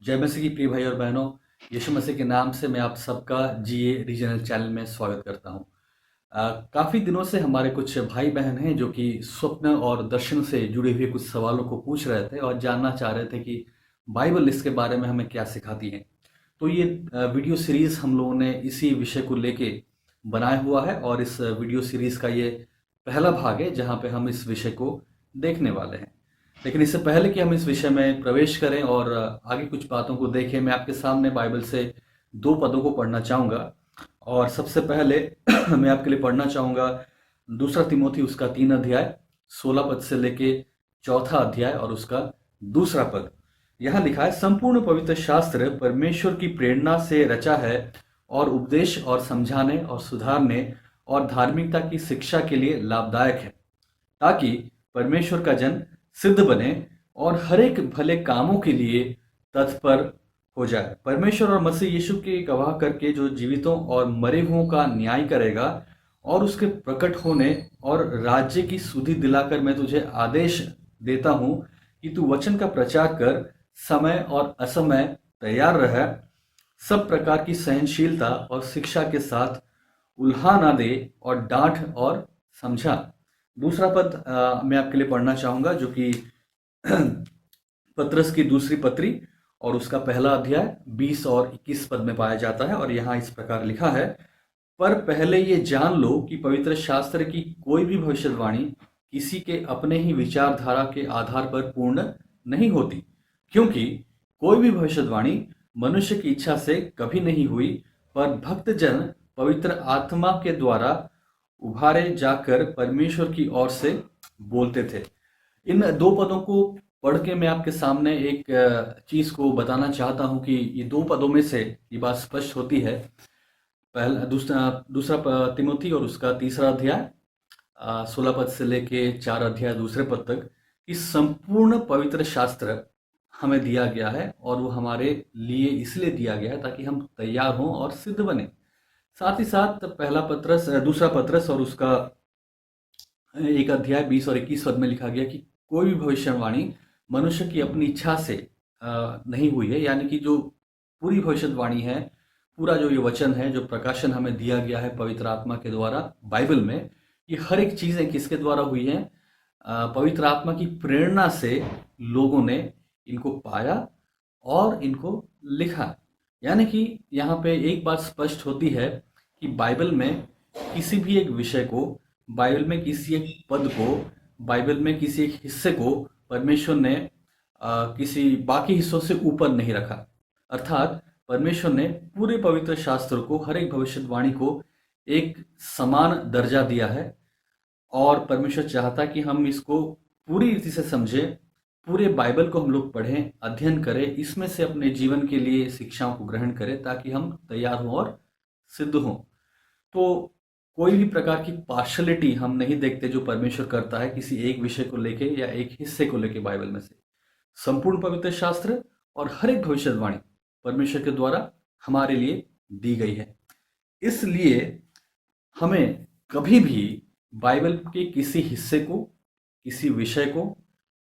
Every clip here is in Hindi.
जय मसीह की प्रिय भाई और बहनों, यीशु मसीह के नाम से मैं आप सबका जीए रीजनल चैनल में स्वागत करता हूं। काफ़ी दिनों से हमारे कुछ भाई बहन हैं जो कि स्वप्न और दर्शन से जुड़े हुए कुछ सवालों को पूछ रहे थे और जानना चाह रहे थे कि बाइबल इसके बारे में हमें क्या सिखाती है। तो ये वीडियो सीरीज़ हम लोगों ने इसी विषय को लेके बनाया हुआ है और इस वीडियो सीरीज़ का ये पहला भाग है जहाँ पे हम इस विषय को देखने वाले हैं। लेकिन इससे पहले कि हम इस विषय में प्रवेश करें और आगे कुछ बातों को देखें, मैं आपके सामने बाइबल से दो पदों को पढ़ना चाहूँगा। और सबसे पहले मैं आपके लिए पढ़ना चाहूँगा दूसरा तिमोथी उसका 3 अध्याय 16 पद से लेके चौथा अध्याय और उसका दूसरा पद। यहाँ लिखा है, संपूर्ण पवित्र शास्त्र परमेश्वर की प्रेरणा से रचा है और उपदेश और समझाने और सुधारने और धार्मिकता की शिक्षा के लिए लाभदायक है, ताकि परमेश्वर का जन सिद्ध बने और हर एक भले कामों के लिए तत्पर हो जाए। परमेश्वर और मसीह यीशु के गवाह करके जो जीवितों और मरे हुओं का न्याय करेगा और उसके प्रकट होने और राज्य की सुधि दिलाकर मैं तुझे आदेश देता हूं कि तू वचन का प्रचार कर, समय और असमय तैयार रह, सब प्रकार की सहनशीलता और शिक्षा के साथ उल्हा ना दे और डांट और समझा। दूसरा पद मैं आपके लिए पढ़ना चाहूंगा जो कि पत्रस की दूसरी पत्री और उसका पहला अध्याय 20 और 21 पद में पाया जाता है। और यहाँ इस प्रकार लिखा है, पर पहले ये जान लो कि पवित्र शास्त्र की कोई भी भविष्यवाणी किसी के अपने ही विचारधारा के आधार पर पूर्ण नहीं होती, क्योंकि कोई भी भविष्यवाणी मनुष्य की इच्छा से कभी नहीं हुई, पर भक्तजन पवित्र आत्मा के द्वारा उभारे जाकर परमेश्वर की ओर से बोलते थे। इन दो पदों को पढ़ के मैं आपके सामने एक चीज को बताना चाहता हूं कि ये दो पदों में से ये बात स्पष्ट होती है। पहला दूसरा दूसरा तिमोथी और उसका तीसरा अध्याय 16 पद से लेके 4 अध्याय दूसरे पद तक कि संपूर्ण पवित्र शास्त्र हमें दिया गया है और वो हमारे लिए इसलिए दिया गया है ताकि हम तैयार हों और सिद्ध बने। साथ ही साथ दूसरा पत्रस और उसका एक अध्याय 20 और 21 पद में लिखा गया कि कोई भी भविष्यवाणी मनुष्य की अपनी इच्छा से नहीं हुई है, यानी कि जो पूरी भविष्यवाणी है, पूरा जो ये वचन है, जो प्रकाशन हमें दिया गया है पवित्र आत्मा के द्वारा बाइबल में, ये हर एक चीजें किसके द्वारा हुई है? पवित्र आत्मा की प्रेरणा से लोगों ने इनको पाया और इनको लिखा। यानी कि यहाँ पे एक बात स्पष्ट होती है कि बाइबल में किसी भी एक विषय को, बाइबल में किसी एक पद को, बाइबल में किसी एक हिस्से को परमेश्वर ने किसी बाकी हिस्सों से ऊपर नहीं रखा। अर्थात परमेश्वर ने पूरे पवित्र शास्त्र को, हर एक भविष्यवाणी को एक समान दर्जा दिया है और परमेश्वर चाहता कि हम इसको पूरी रीति से समझें, पूरे बाइबल को हम लोग पढ़ें, अध्ययन करें, इसमें से अपने जीवन के लिए शिक्षाओं को ग्रहण करें ताकि हम तैयार हों और सिद्ध हों। तो कोई भी प्रकार की पार्शलिटी हम नहीं देखते जो परमेश्वर करता है किसी एक विषय को लेके या एक हिस्से को लेके बाइबल में से। संपूर्ण पवित्र शास्त्र और हर एक भविष्यवाणी परमेश्वर के द्वारा हमारे लिए दी गई है। इसलिए हमें कभी भी बाइबल के किसी हिस्से को, किसी विषय को,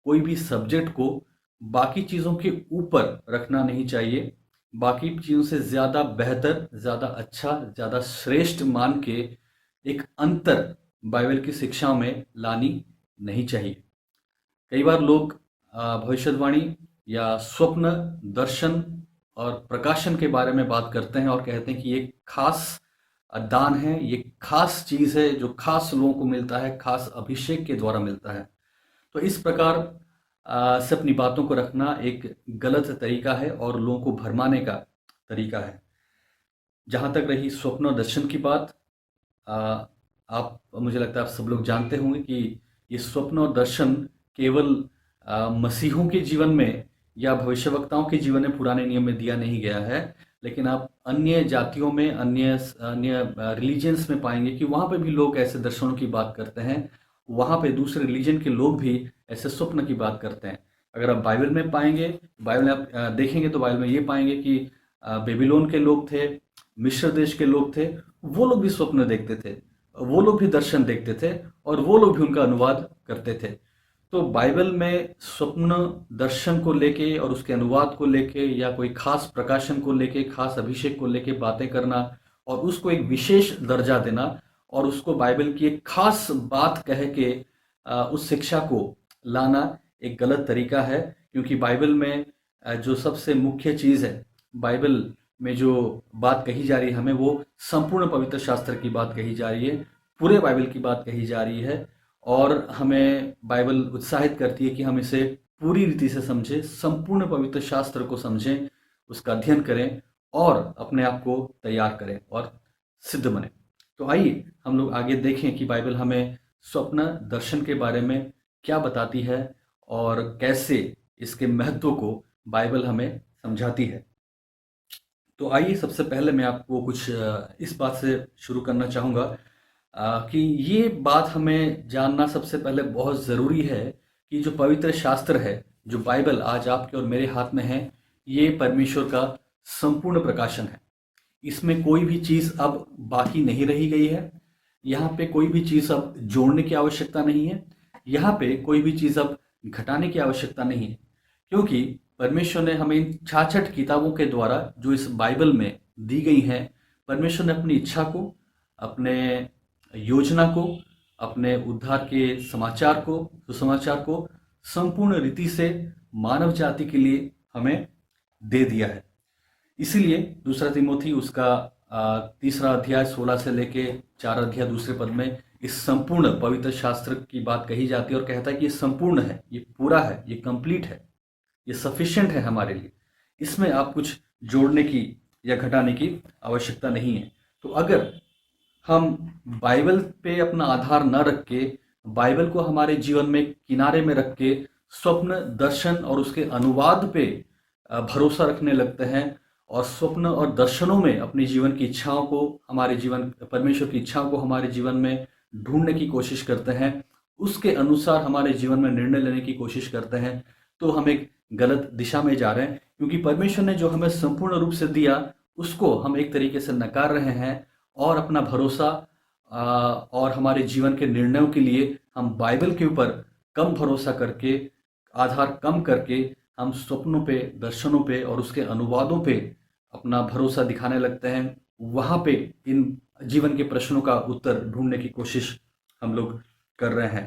कोई भी सब्जेक्ट को बाकी चीज़ों के ऊपर रखना नहीं चाहिए। बाकी चीज़ों से ज़्यादा बेहतर, ज़्यादा अच्छा, ज़्यादा श्रेष्ठ मान के एक अंतर बाइबल की शिक्षा में लानी नहीं चाहिए। कई बार लोग भविष्यवाणी या स्वप्न, दर्शन और प्रकाशन के बारे में बात करते हैं और कहते हैं कि ये खास दान है, ये खास चीज़ है जो खास लोगों को मिलता है, खास अभिषेक के द्वारा मिलता है। तो इस प्रकार से अपनी बातों को रखना एक गलत तरीका है और लोगों को भरमाने का तरीका है। जहाँ तक रही स्वप्न और दर्शन की बात, आप, मुझे लगता है आप सब लोग जानते होंगे कि ये स्वप्न और दर्शन केवल मसीहों के जीवन में या भविष्यवक्ताओं के जीवन में पुराने नियम में दिया नहीं गया है, लेकिन आप अन्य जातियों में, अन्य अन्य रिलीजन्स में पाएंगे कि वहाँ पे भी लोग ऐसे दर्शनों की बात करते हैं। वहाँ पे दूसरे रिलीजन के लोग भी ऐसे स्वप्न की बात करते हैं। अगर आप बाइबल में पाएंगे, बाइबल में आप देखेंगे तो बाइबल में ये पाएंगे कि बेबीलोन के लोग थे, मिस्र देश के लोग थे, वो लोग भी स्वप्न देखते थे, वो लोग भी दर्शन देखते थे और वो लोग भी उनका अनुवाद करते थे। तो बाइबल में स्वप्न दर्शन को लेके और उसके अनुवाद को लेके या कोई खास प्रकाशन को लेके, खास अभिषेक को लेके बातें करना और उसको एक विशेष दर्जा देना और उसको बाइबल की एक खास बात कह के उस शिक्षा को लाना एक गलत तरीका है। क्योंकि बाइबल में जो सबसे मुख्य चीज़ है, बाइबल में जो बात कही जा रही है हमें, वो संपूर्ण पवित्र शास्त्र की बात कही जा रही है, पूरे बाइबल की बात कही जा रही है। और हमें बाइबल उत्साहित करती है कि हम इसे पूरी रीति से समझें, संपूर्ण पवित्र शास्त्र को समझें, उसका अध्ययन करें और अपने आप को तैयार करें और सिद्ध बने। तो आइए हम लोग आगे देखें कि बाइबल हमें स्वप्न दर्शन के बारे में क्या बताती है और कैसे इसके महत्व को बाइबल हमें समझाती है। तो आइए सबसे पहले मैं आपको कुछ इस बात से शुरू करना चाहूँगा कि ये बात हमें जानना सबसे पहले बहुत ज़रूरी है कि जो पवित्र शास्त्र है, जो बाइबल आज आपके और मेरे हाथ में है, ये परमेश्वर का संपूर्ण प्रकाशन है। इसमें कोई भी चीज़ अब बाकी नहीं रही गई है। यहाँ पे कोई भी चीज़ अब जोड़ने की आवश्यकता नहीं है। यहाँ पे कोई भी चीज़ अब घटाने की आवश्यकता नहीं है, क्योंकि परमेश्वर ने हमें इन 66 किताबों के द्वारा जो इस बाइबल में दी गई हैं, परमेश्वर ने अपनी इच्छा को, अपने योजना को, अपने उद्धार के समाचार को, सुसमाचार को संपूर्ण रीति से मानव जाति के लिए हमें दे दिया है। इसीलिए दूसरा तिमोथी उसका तीसरा अध्याय 16 से लेके 4 अध्याय दूसरे पद में इस संपूर्ण पवित्र शास्त्र की बात कही जाती है और कहता है कि ये संपूर्ण है, ये पूरा है, ये कंप्लीट है, ये सफिशिएंट है हमारे लिए। इसमें आप कुछ जोड़ने की या घटाने की आवश्यकता नहीं है। तो अगर हम बाइबल पे अपना आधार न रख के, बाइबल को हमारे जीवन में किनारे में रख के स्वप्न दर्शन और उसके अनुवाद पे भरोसा रखने लगते हैं और स्वप्न और दर्शनों में अपने जीवन की इच्छाओं को, हमारे जीवन परमेश्वर की इच्छाओं को हमारे जीवन में ढूंढने की कोशिश करते हैं, उसके अनुसार हमारे जीवन में निर्णय लेने की कोशिश करते हैं, तो हम एक गलत दिशा में जा रहे हैं। क्योंकि परमेश्वर ने जो हमें संपूर्ण रूप से दिया, उसको हम एक तरीके से नकार रहे हैं और अपना भरोसा और हमारे जीवन के निर्णयों के लिए हम बाइबल के ऊपर कम भरोसा करके, आधार कम करके, हम स्वप्नों पे, दर्शनों पे और उसके अनुवादों पे अपना भरोसा दिखाने लगते हैं। वहाँ पे इन जीवन के प्रश्नों का उत्तर ढूंढने की कोशिश हम लोग कर रहे हैं।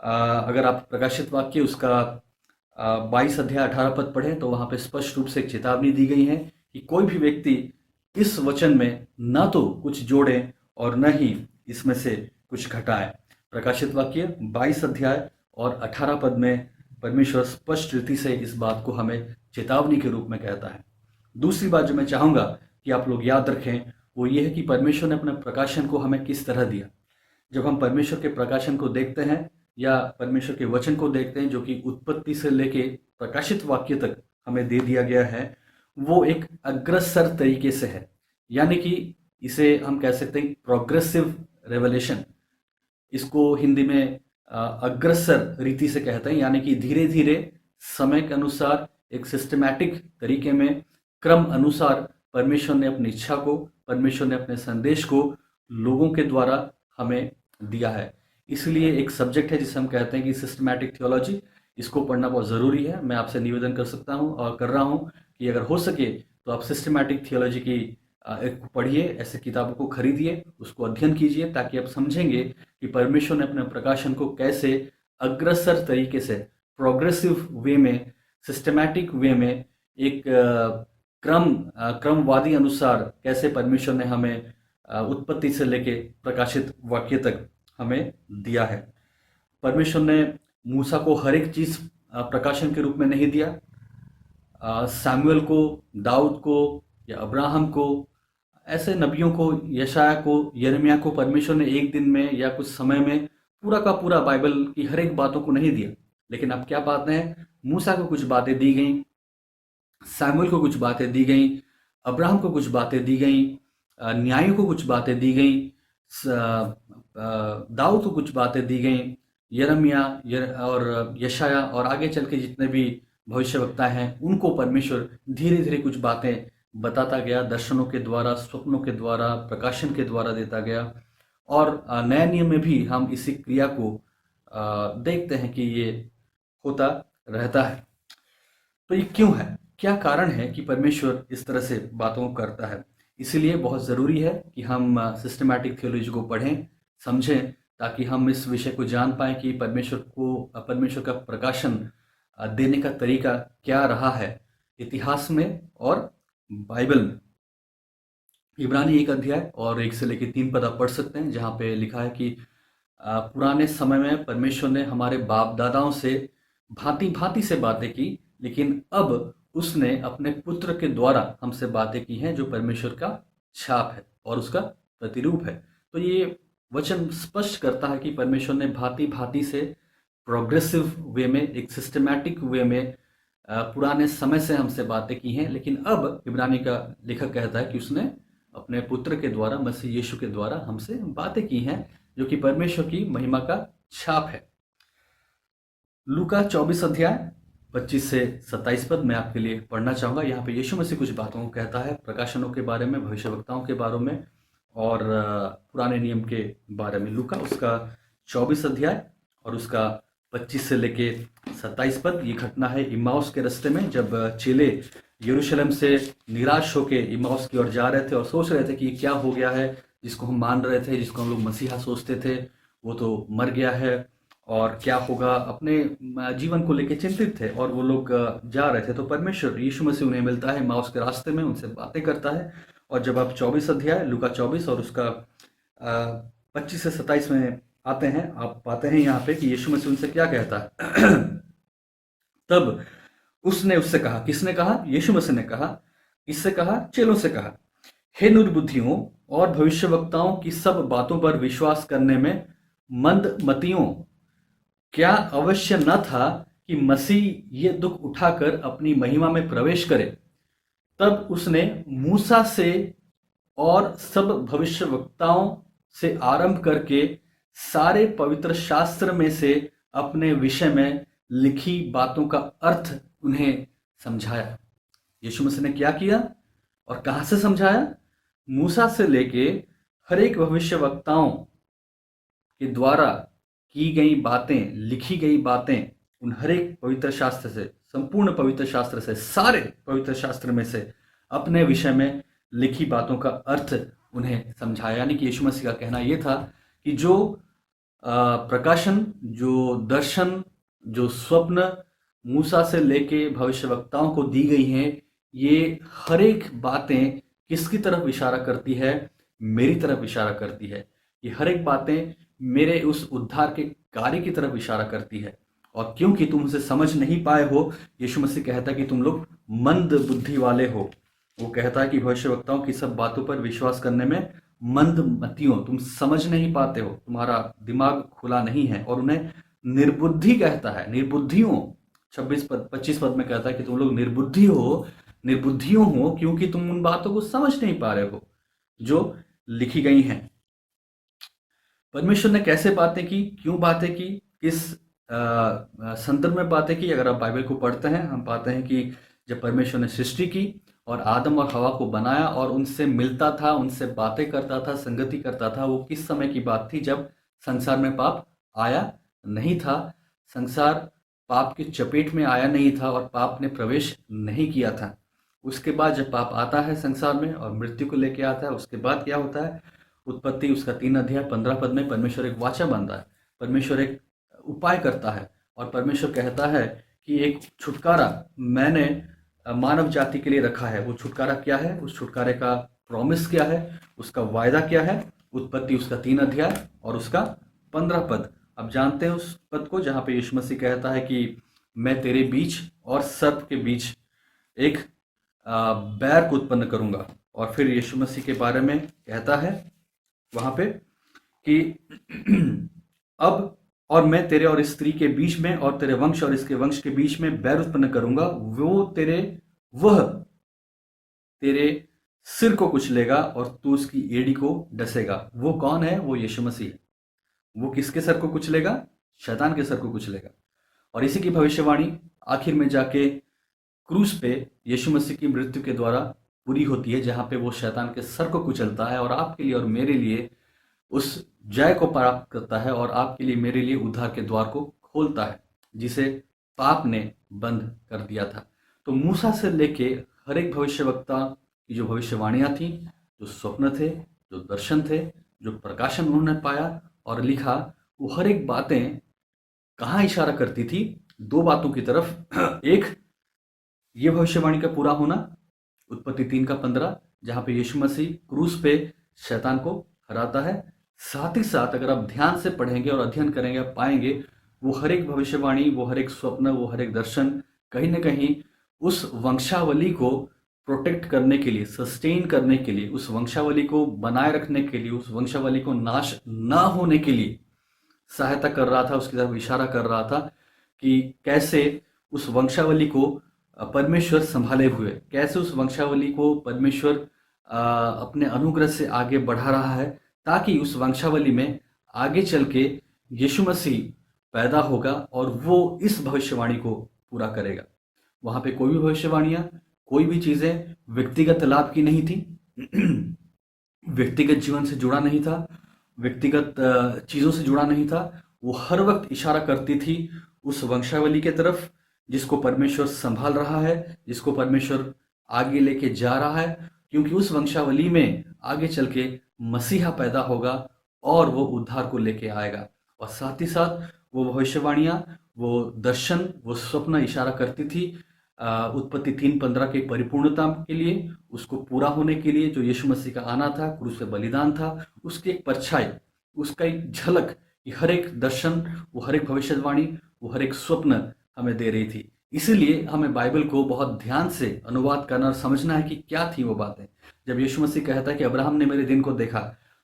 अगर आप प्रकाशित वाक्य उसका 22 अध्याय 18 पद पढ़ें तो वहाँ पे स्पष्ट रूप से एक चेतावनी दी गई है कि कोई भी व्यक्ति इस वचन में न तो कुछ जोड़े और न ही इसमें से कुछ घटाए। प्रकाशित वाक्य 22 अध्याय और 18 पद में परमेश्वर स्पष्ट रीति से इस बात को हमें चेतावनी के रूप में कहता है। दूसरी बात जो मैं चाहूँगा कि आप लोग याद रखें, वो ये है कि परमेश्वर ने अपने प्रकाशन को हमें किस तरह दिया। जब हम परमेश्वर के प्रकाशन को देखते हैं या परमेश्वर के वचन को देखते हैं, जो कि उत्पत्ति से लेके प्रकाशित वाक्य तक हमें दे दिया गया है, वो एक अग्रसर तरीके से है। यानी कि इसे हम कह सकते हैं प्रोग्रेसिव रेवलेशन। इसको हिंदी में अग्रसर रीति से कहते हैं, यानी कि धीरे धीरे समय के अनुसार एक सिस्टमैटिक तरीके में, क्रम अनुसार परमेश्वर ने अपनी इच्छा को, परमेश्वर ने अपने संदेश को लोगों के द्वारा हमें दिया है। इसलिए एक सब्जेक्ट है जिसे हम कहते हैं कि सिस्टमैटिक थियोलॉजी। इसको पढ़ना बहुत ज़रूरी है। मैं आपसे निवेदन कर सकता हूँ और कर रहा हूँ कि अगर हो सके तो आप सिस्टमैटिक थियोलॉजी की पढ़िए, ऐसे किताबों को खरीदिए, उसको अध्ययन कीजिए, ताकि आप समझेंगे कि परमेश्वर ने अपने प्रकाशन को कैसे अग्रसर तरीके से, प्रोग्रेसिव वे में, सिस्टमैटिक वे में, एक क्रमवादी अनुसार कैसे परमेश्वर ने हमें उत्पत्ति से लेके प्रकाशित वाक्य तक हमें दिया है। परमेश्वर ने मूसा को हर एक चीज़ प्रकाशन के रूप में नहीं दिया। सैमुअल को, दाऊद को या अब्राहम को, ऐसे नबियों को, यशाया को, यिर्मयाह को परमेश्वर ने एक दिन में या कुछ समय में पूरा का पूरा बाइबल की हर एक बातों को नहीं दिया। लेकिन अब क्या बातें हैं, मूसा को कुछ बातें दी गई, सैमुअल को कुछ बातें दी गई, अब्राहम को कुछ बातें दी गई, न्यायों को कुछ बातें दी गई, दाऊद को कुछ बातें दी गई, यिर्मयाह और यशाया और आगे चल के जितने भी भविष्यवक्ता हैं, उनको परमेश्वर धीरे धीरे कुछ बातें बताता गया, दर्शनों के द्वारा, स्वप्नों के द्वारा, प्रकाशन के द्वारा देता गया। और नए नियम में भी हम इसी क्रिया को देखते हैं कि ये होता रहता है। तो ये क्यों है? क्या कारण है कि परमेश्वर इस तरह से बातों को करता है? इसीलिए बहुत ज़रूरी है कि हम सिस्टमैटिक थियोलॉजी को पढ़ें, समझें, ताकि हम इस विषय को जान पाएँ कि परमेश्वर का प्रकाशन देने का तरीका क्या रहा है इतिहास में और बाइबल में। इब्रानी 1 अध्याय और 1 से लेके 3 पद आप पढ़ सकते हैं, जहाँ पे लिखा है कि पुराने समय में परमेश्वर ने हमारे बाप दादाओं से भांति भांति से बातें की, लेकिन अब उसने अपने पुत्र के द्वारा हमसे बातें की हैं, जो परमेश्वर का छाप है और उसका प्रतिरूप है। तो ये वचन स्पष्ट करता है कि परमेश्वर ने भांति भांति से प्रोग्रेसिव वे में, एक सिस्टमैटिक वे में पुराने समय से हमसे बातें की हैं, लेकिन अब इब्रानी का लेखक कहता है कि उसने अपने पुत्र के द्वारा, मसीह यीशु के द्वारा हमसे बातें की हैं, जो कि परमेश्वर की महिमा का छाप है। लूका 24 अध्याय 25 से 27 पद मैं आपके लिए पढ़ना चाहूंगा। यहाँ पे यीशु मसीह कुछ बातों को कहता है, प्रकाशनों के बारे में, भविष्यवक्ताओं के बारे में और पुराने नियम के बारे में। लूका उसका 24 अध्याय और उसका 25 से लेके 27 पद। ये घटना है इम्माउस के रास्ते में, जब चेले यरूशलेम से निराश होके इम्माउस की ओर जा रहे थे और सोच रहे थे कि क्या हो गया है, जिसको हम मान रहे थे, जिसको हम लोग मसीहा सोचते थे, वो तो मर गया है और क्या होगा। अपने जीवन को लेकर चिंतित थे और वो लोग जा रहे थे। तो परमेश्वर यीशु मसीह उन्हें मिलता है इम्माउस के रास्ते में, उनसे बातें करता है। और जब आप 24 अध्याय लूका 24 और उसका 25 से 27 में आते हैं, आप पाते हैं यहाँ पे कि यीशु मसीह उनसे क्या कहता है। तब उसने उससे कहा, किसने कहा? यीशु मसीह ने कहा, किससे कहा? चेलों से कहा, हे निर्बुद्धियों और भविष्यवक्ताओं की सब बातों पर विश्वास करने में मंदमतियों, क्या अवश्य न था कि मसीह ये दुख उठाकर अपनी महिमा में प्रवेश करे? तब उसने मूसा से और सब भविष्यवक्ताओं से आरंभ करके सारे पवित्र शास्त्र में से अपने विषय में लिखी बातों का अर्थ उन्हें समझाया। यीशु मसीह ने क्या किया और कहां से समझाया? मूसा से लेके हर एक भविष्यवक्ताओं के द्वारा की गई बातें, लिखी गई बातें, उन हर एक पवित्र शास्त्र से, संपूर्ण पवित्र शास्त्र से, सारे पवित्र शास्त्र में से अपने विषय में लिखी बातों का अर्थ उन्हें समझाया। यानी कि यीशु मसीह का कहना यह था कि जो प्रकाशन, जो दर्शन, जो स्वप्न मूसा से लेके भविष्यवक्ताओं को दी गई हैं, ये हर एक बातें किसकी तरफ इशारा करती है? मेरी तरफ इशारा करती है। ये हर एक बातें मेरे उस उद्धार के कार्य की तरफ इशारा करती है। और क्योंकि तुम उसे समझ नहीं पाए हो, यीशु मसीह कहता है कि तुम लोग मंद बुद्धि वाले हो। वो कहता है कि भविष्यवक्ताओं की सब बातों पर विश्वास करने में मंदमतियों, तुम समझ नहीं पाते हो, तुम्हारा दिमाग खुला नहीं है। और उन्हें निर्बुद्धि कहता है, निर्बुद्धियों 25 पद में कहता है कि तुम लोग निर्बुद्धियों हो, क्योंकि तुम उन बातों को समझ नहीं पा रहे हो जो लिखी गई हैं। परमेश्वर ने कैसे बातें की, क्यों बातें की, किस संदर्भ में बातें की? अगर आप बाइबल को पढ़ते हैं, हम पाते हैं कि जब परमेश्वर ने सृष्टि की और आदम और हवा को बनाया और उनसे मिलता था, उनसे बातें करता था, संगति करता था, वो किस समय की बात थी? जब संसार में पाप आया नहीं था, संसार पाप की चपेट में आया नहीं था और पाप ने प्रवेश नहीं किया था। उसके बाद जब पाप आता है संसार में और मृत्यु को लेके आता है, उसके बाद क्या होता है? उत्पत्ति उसका 3 अध्याय 15 पद में परमेश्वर एक वाचा बांधता है, परमेश्वर एक उपाय करता है और परमेश्वर कहता है कि एक छुटकारा मैंने मानव जाति के लिए रखा है। वो छुटकारा क्या है? उस छुटकारे का प्रॉमिस क्या है? उसका वायदा क्या है? उत्पत्ति उसका 3 अध्याय और उसका 15 पद। अब जानते हैं उस पद को, जहां पे यीशु मसीह कहता है कि मैं तेरे बीच और सर्प के बीच एक बैर को उत्पन्न करूंगा। और फिर यीशु मसीह के बारे में कहता है वहां पे कि अब और मैं तेरे और स्त्री के बीच में और तेरे वंश और इसके वंश के बीच में बैर उत्पन्न करूंगा, वह तेरे सिर को कुचलेगा और तू उसकी एड़ी को डसेगा। वो कौन है? वो यीशु मसीह है। वो किसके सर को कुचलेगा? शैतान के सर को कुचलेगा। और इसी की भविष्यवाणी आखिर में जाके क्रूस पे यीशु मसीह की मृत्यु के द्वारा पूरी होती है, जहां पे वो शैतान के सर को कुचलता है और आपके लिए और मेरे लिए उस जय को प्राप्त करता है और आपके लिए, मेरे लिए उद्धार के द्वार को खोलता है, जिसे पाप ने बंद कर दिया था। तो मूसा से लेके हर एक भविष्यवक्ता की जो भविष्यवाणियां थी, जो स्वप्न थे, जो दर्शन थे, जो प्रकाशन उन्होंने पाया और लिखा, वो हर एक बातें कहाँ इशारा करती थी? दो बातों की तरफ। एक, ये भविष्यवाणी का पूरा होना, उत्पत्ति 3 का 15, जहाँ पे यीशु मसीह क्रूस पे शैतान को हराता है। साथ ही साथ अगर आप ध्यान से पढ़ेंगे और अध्ययन करेंगे, आप पाएंगे वो हर एक भविष्यवाणी, वो हर एक स्वप्न, वो हर एक दर्शन कहीं ना कहीं उस वंशावली को प्रोटेक्ट करने के लिए, सस्टेन करने के लिए, उस वंशावली को बनाए रखने के लिए, उस वंशावली को नाश ना होने के लिए सहायता कर रहा था, उसकी तरफ इशारा कर रहा था कि कैसे उस वंशावली को परमेश्वर संभाले हुए, कैसे उस वंशावली को परमेश्वर अपने अनुग्रह से आगे बढ़ा रहा है, ताकि उस वंशावली में आगे चल के यीशु मसीह पैदा होगा और वो इस भविष्यवाणी को पूरा करेगा। वहां पे कोई भी भविष्यवाणियां, कोई भी चीजें व्यक्तिगत लाभ की नहीं थी, व्यक्तिगत जीवन से जुड़ा नहीं था, व्यक्तिगत चीजों से जुड़ा नहीं था। वो हर वक्त इशारा करती थी उस वंशावली के तरफ जिसको परमेश्वर संभाल रहा है, जिसको परमेश्वर आगे लेके जा रहा है, क्योंकि उस वंशावली में आगे चल के मसीहा पैदा होगा और वो उद्धार को लेके आएगा। और साथ ही साथ वो भविष्यवाणियां, वो दर्शन, वो स्वप्न इशारा करती थी उत्पत्ति 3:15 की परिपूर्णता के लिए, उसको पूरा होने के लिए, जो यीशु मसीह का आना था, क्रूस पे बलिदान था, उसकी एक परछाई, उसका एक झलक, ये हर एक दर्शन, वो हर एक भविष्यवाणी, वो हर एक स्वप्न हमें दे रही थी। इसीलिए हमें बाइबल को बहुत ध्यान से अनुवाद करना और समझना है कि क्या थी वो बातें। जब यीशु मसीह कहता है कि अब्राहम ने मेरे दिन को देखा,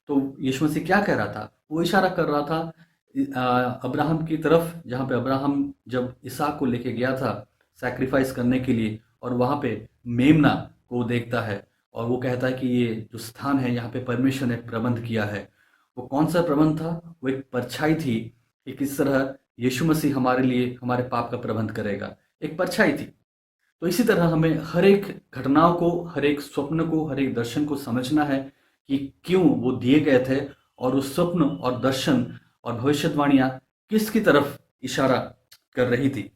तो यीशु मसीह क्या कह रहा था? वो इशारा कर रहा था अब्राहम की तरफ, जहाँ पे अब्राहम जब इसहाक को लेके गया था सैक्रिफाइस करने के लिए, और वहाँ पे मेमना को देखता है और वो कहता है कि ये जो स्थान है, यहाँ पे परमेश्वर ने प्रबंध किया है। वो कौन सा प्रबंध था? वो एक परछाई थी कि किस तरह यीशु मसीह हमारे लिए हमारे पाप का प्रबंध करेगा, एक परछाई थी। तो इसी तरह हमें हर एक घटनाओं को, हर एक स्वप्न को, हर एक दर्शन को समझना है कि क्यों वो दिए गए थे और उस स्वप्न और दर्शन और भविष्यवाणियां किसकी तरफ इशारा कर रही थी।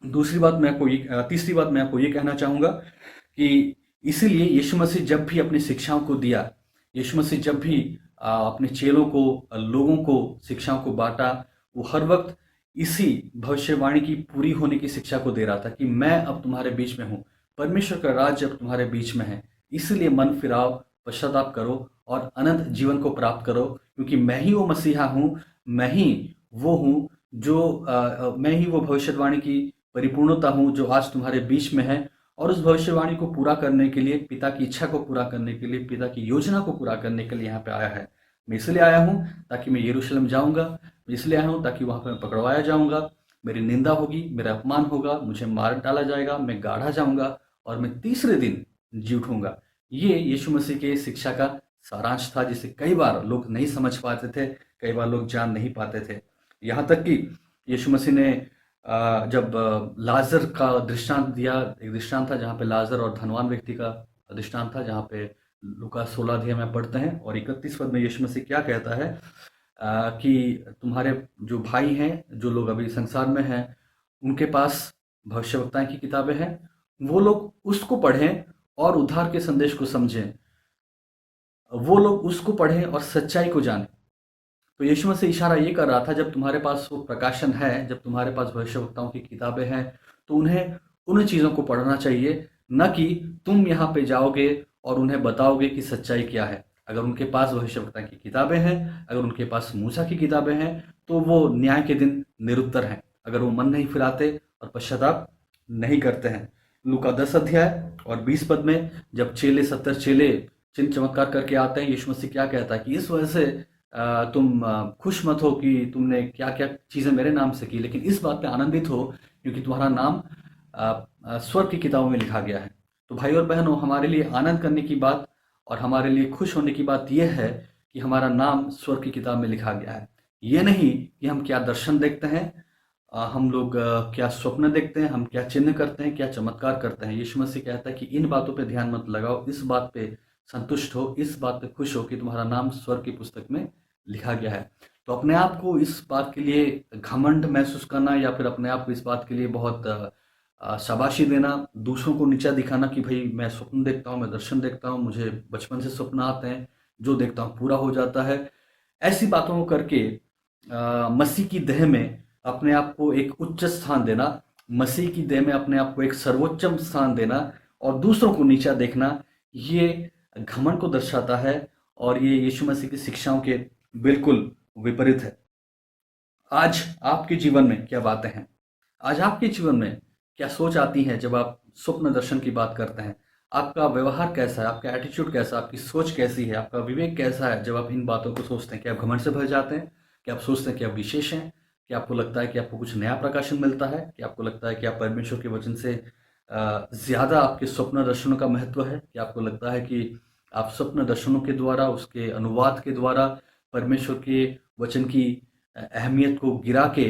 दूसरी बात मैं आपको ये तीसरी बात मैं आपको ये कहना चाहूंगा कि इसीलिए यीशु मसीह जब भी अपनी शिक्षाओं को दिया, यीशु मसीह जब भी अपने चेलों को, लोगों को शिक्षाओं को बांटा, वो हर वक्त इसी भविष्यवाणी की पूरी होने की शिक्षा को दे रहा था कि मैं अब तुम्हारे बीच में हूँ, परमेश्वर का राज्य अब तुम्हारे बीच में है, इसलिए मन फिराओ, पश्चाताप करो और अनंत जीवन को प्राप्त करो, क्योंकि मैं ही वो मसीहा हूँ, मैं ही वो हूँ मैं ही वो भविष्यवाणी की परिपूर्णता हूँ जो आज तुम्हारे बीच में है। और उस भविष्यवाणी को पूरा करने के लिए, पिता की इच्छा को पूरा करने के लिए, पिता की योजना को पूरा करने के लिए यहाँ पे आया है। मैं इसलिए आया हूँ ताकि मैं यरूशलेम जाऊंगा, मैं इसलिए आया हूँ ताकि वहां पर मैं पकड़वाया जाऊंगा, मेरी निंदा होगी, मेरा अपमान होगा, मुझे मार डाला जाएगा, मैं गाढ़ा जाऊंगा और मैं तीसरे दिन जी उठूंगा। ये यीशु मसीह के शिक्षा का सारांश था, जिसे कई बार लोग नहीं समझ पाते थे, कई बार लोग जान नहीं पाते थे। यहाँ तक कि यीशु मसीह ने जब लाजर का दृष्टांत दिया, एक दृष्टांत था जहाँ पे लाजर और धनवान व्यक्ति का दृष्टांत था, जहाँ पे लूका 16 अध्याय में पढ़ते हैं और 31 पद में यीशु मसीह क्या कहता है कि तुम्हारे जो भाई हैं, जो लोग अभी संसार में हैं, उनके पास भविष्यवक्ताएं की किताबें हैं, वो लोग उसको पढ़ें और उद्धार के संदेश को समझें, वो लोग उसको पढ़ें और सच्चाई को जानें। तो यीशु मसीह इशारा ये कर रहा था, जब तुम्हारे पास वो प्रकाशन है, जब तुम्हारे पास भविष्यवक्ताओं की किताबें हैं, तो उन्हें उन चीज़ों को पढ़ना चाहिए, न कि तुम यहाँ पे जाओगे और उन्हें बताओगे कि सच्चाई क्या है। अगर उनके पास भविष्यवक्ता की किताबें हैं, अगर उनके पास मूसा की किताबें हैं, तो वो न्याय के दिन निरुत्तर हैं, अगर वो मन नहीं फिराते और पश्चाताप नहीं करते हैं। लूका 10 अध्याय और 20 पद में जब 70 चेले चिन्ह चमत्कार करके आते हैं, यीशु मसीह क्या कहता है कि इस वजह से तुम खुश मत हो कि तुमने क्या क्या चीज़ें मेरे नाम से की, लेकिन इस बात पे आनंदित हो क्योंकि तुम्हारा नाम स्वर्ग की किताबों में लिखा गया है। तो भाई और बहनों, हमारे लिए आनंद करने की बात और हमारे लिए खुश होने की बात यह है कि हमारा नाम स्वर्ग की किताब में लिखा गया है। ये नहीं कि हम क्या दर्शन देखते हैं, हम लोग क्या स्वप्न देखते हैं, हम क्या चिन्ह करते हैं, क्या चमत्कार करते हैं। यीशु मसीह कहता है कि इन बातों पे ध्यान मत लगाओ, इस बात पे संतुष्ट हो, इस बात पे खुश हो कि तुम्हारा नाम स्वर्ग की पुस्तक में लिखा गया है। तो अपने आप को इस बात के लिए घमंड महसूस करना या फिर अपने आप को इस बात के लिए बहुत शाबाशी देना, दूसरों को नीचा दिखाना कि भाई मैं स्वप्न देखता हूँ, मैं दर्शन देखता हूँ, मुझे बचपन से स्वप्न आते हैं, जो देखता हूँ पूरा हो जाता है। ऐसी बातों को करके मसीह की देह में अपने आप को एक उच्च स्थान देना, मसीह की देह में अपने आप को एक सर्वोच्चम स्थान देना और दूसरों को नीचा देखना, ये घमंड को दर्शाता है और ये यीशु मसीह की शिक्षाओं के बिल्कुल विपरीत है। आज आपके जीवन में क्या बातें हैं? आज आपके जीवन में क्या सोच आती है जब आप स्वप्न दर्शन की बात करते हैं? आपका व्यवहार कैसा है? आपका एटीट्यूड कैसा है? आपकी सोच कैसी है? आपका विवेक कैसा है जब आप इन बातों को सोचते हैं? क्या आप घमंड से भर जाते हैं? क्या आप सोचते हैं कि आप विशेष हैं? क्या आपको लगता है कि आपको कुछ नया प्रकाशन मिलता है? क्या आपको लगता है कि आप परमेश्वर के वचन से ज़्यादा आपके स्वप्न दर्शनों का महत्व है? क्या आपको लगता है कि आप स्वप्न दर्शनों के द्वारा, उसके अनुवाद के द्वारा परमेश्वर के वचन की अहमियत को गिरा के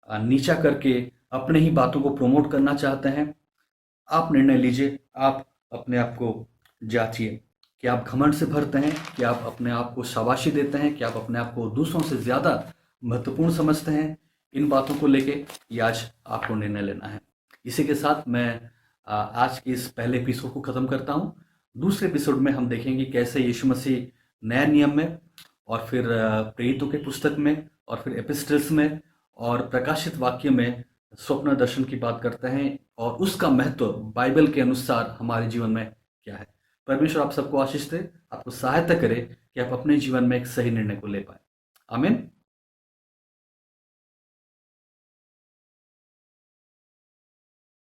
नीचा करके अपने ही बातों को प्रमोट करना चाहते हैं? आप निर्णय लीजिए, आप अपने आप को जांचिए कि आप घमंड से भरते हैं, कि आप अपने आप को शाबाशी देते हैं, कि आप अपने आप को दूसरों से ज़्यादा महत्वपूर्ण समझते हैं। इन बातों को लेके ये आज आपको निर्णय लेना है। इसी के साथ मैं आज के इस पहले एपिसोड को ख़त्म करता हूँ। दूसरे एपिसोड में हम देखेंगे कैसे यीशु मसीह नए नियम में और फिर प्रेरितों के पुस्तक में और फिर एपिस्टल्स में और प्रकाशित वाक्य में स्वप्न दर्शन की बात करते हैं और उसका महत्व बाइबल के अनुसार हमारे जीवन में क्या है। परमेश्वर आप सबको आशीष दे, आपको सहायता करे कि आप अपने जीवन में एक सही निर्णय को ले पाए। आमीन।